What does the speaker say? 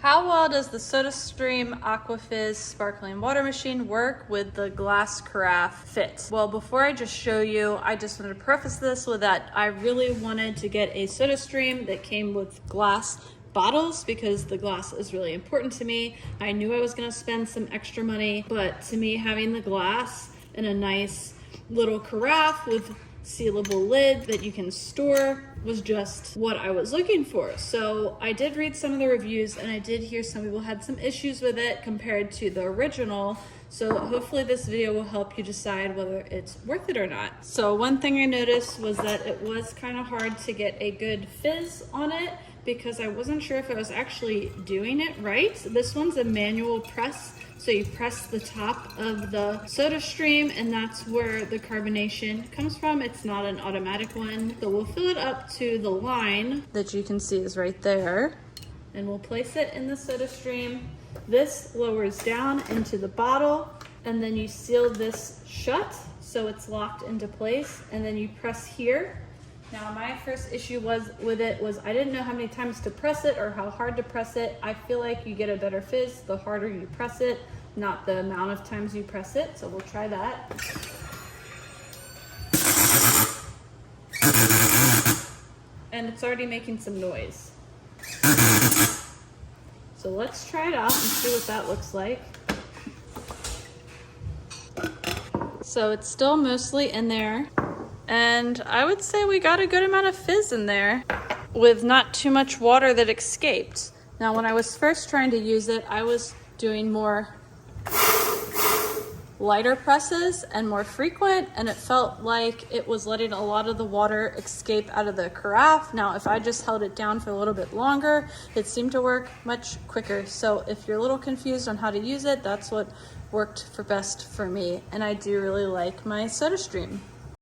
How well does the SodaStream Aqua Fizz sparkling water machine work with the Glass Carafe fit? Well, before I just show you, I just wanted to preface this with that I really wanted to get a SodaStream that came with glass bottles because the glass is really important to me. I knew I was gonna spend some extra money, but to me, having the glass in a nice little carafe with sealable lid that you can store was just what I was looking for. So I did read some of the reviews and I did hear some people had some issues with it compared to the original. So hopefully this video will help you decide whether it's worth it or not. So one thing I noticed was that it was kind of hard to get a good fizz on it because I wasn't sure if I was actually doing it right. This one's a manual press. So you press the top of the SodaStream and that's where the carbonation comes from. It's not an automatic one. So we'll fill it up to the line that you can see is right there. And we'll place it in the SodaStream. This lowers down into the bottle and then you seal this shut so it's locked into place and then you press here. Now my first issue with it was I didn't know how many times to press it or how hard to press it. I feel like you get a better fizz the harder you press it, not the amount of times you press it. So we'll try that. And it's already making some noise. So let's try it out and see what that looks like. So it's still mostly in there. And I would say we got a good amount of fizz in there with not too much water that escaped. Now, when I was first trying to use it, I was doing more lighter presses and more frequent, and it felt like it was letting a lot of the water escape out of the carafe. Now, if I just held it down for a little bit longer, it seemed to work much quicker. So if you're a little confused on how to use it, that's what worked for best for me. And I do really like my SodaStream.